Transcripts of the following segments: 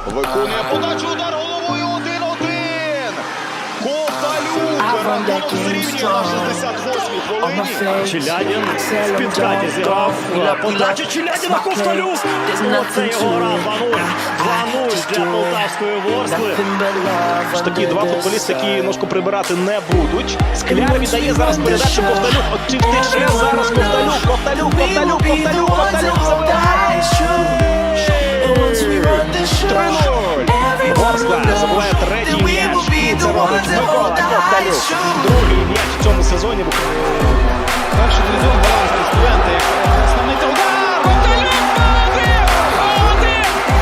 Виконує подачу, удар головою 1-1. Ковталюк рахунок зрівнює на 68-й хвилині. Челядін в підкаті зіграв подачу Челядіна Ковталюк. Оце його гра 2-0 для полтавської Ворскли. Такі два футболісти, які ножку прибирати не будуть. Скляр віддає зараз передачу Ковталюк. От чи втече зараз Ковталюк забиває. 3-0. Ворскла забиває третій м'яч. І це робить Микола Ковталюк. Другий м'яч в цьому сезоні. Перший дивізіон балансний студенти. Основний удар. Ковталюк! 1-1!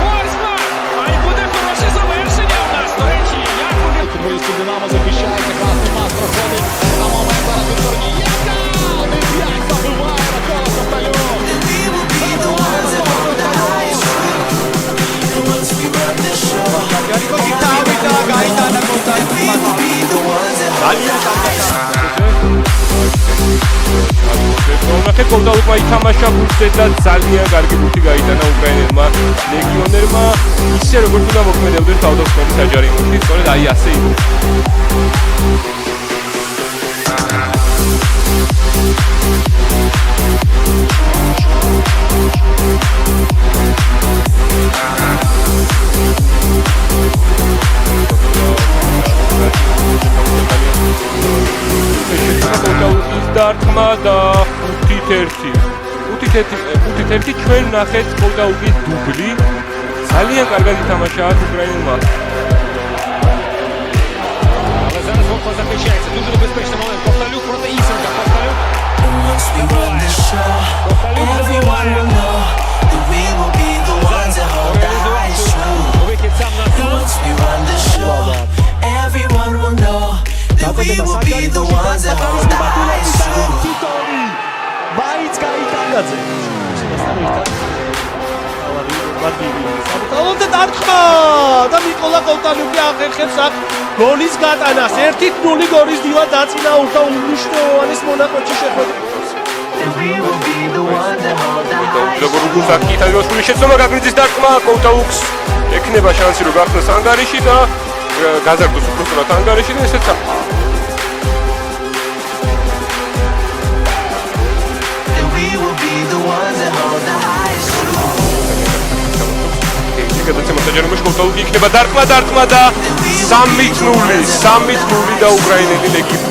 Ворскла! А й буде хороше завершення у нас, до речі. Футболістів Динамо захищається. Класний пас проходить. На момент зараз від Корнієнка. 1-5 забиває Микола Ковталюк. ნახე კოვტალუკმა ითამაშა ბურთზე და ძალიან კარგი ბურთი გაიტანა უკრაინელმა ლეგიონერმა. ისე როგორც უნდა მოქმედებდეს თავდასხმების საჯარი იმუნში, სწორედ აი ასე იყო. დარტყმა და 5-1 ჩვენ ნახეთ კოვტალუკის დუბლი. ძალიან კარგად ითამაშა უკრაინელმა. Але зараз Ворскла захищається. Дуже небезпечний момент. Ковталюк проти Ісенка. Ковталюк. Вихід сам на сам. მაინც გაიტანაძე. და დარტყმა და მიკოლა ковტალუკი ახერხებს აქ გოლის გატანას. 1-0 გორის დილა დაწინაურდა უმნიშვნელოვანეს მონაკვეთში შეხვედრას. როგორ გულსაკი იტალიოსული შეცდომა გაგრძის დარტყმა კოვტალუკს ექნება შანსი რომ გახდეს ანგარიში და გაზარდოს უბრალოდ ანგარიში და ესეც გადაცემა საჯარიმოში კოვტალუკი იქნება დარტყმა და 3-0 და უკრაინელი ლეგიონი.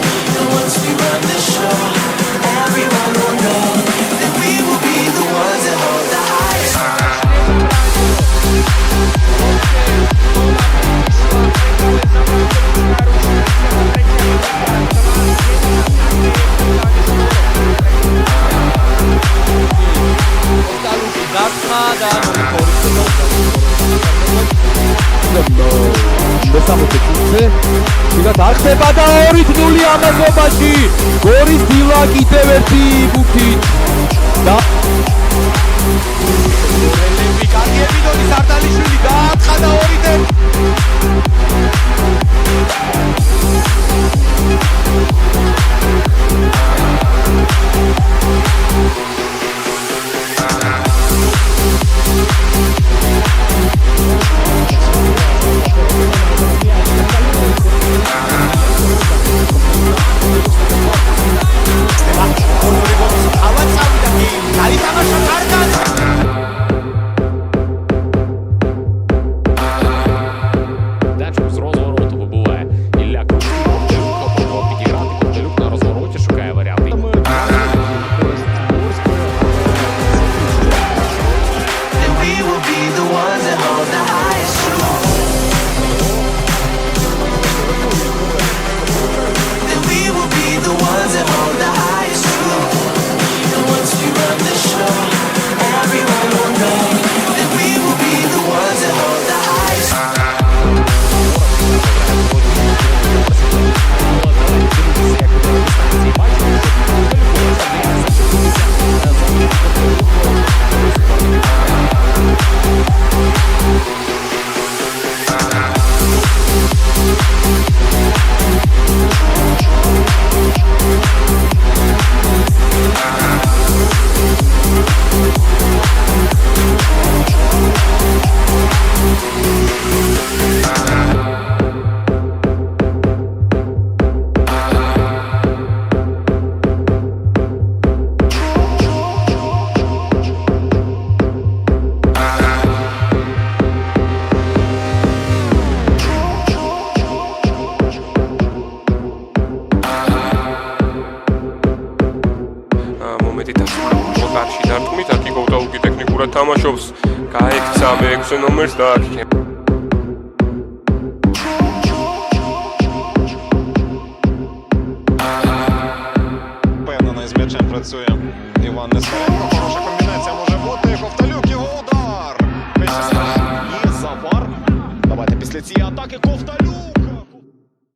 დახტება და 2-0 ამაზობაში. გორის დილა კიდევ ერთი ბუთით. და კარგი ეპიზოდი სარდალიშვილი გააცხადა 2-0. ავაცავი და გაიტანაშა კარგად. ერთი დასრულებული კარში დარტყმით, აქ კოუტალუკი ტექნიკურად თამაშობს, გაექცა მე-6 ნომერს და აქ Впевнено, з м'ячем працює Іван Нестеренко. Хороша комбінація може бути. Ковталюк, його удар. Є Завар. Давайте після цієї атаки Ковталюк.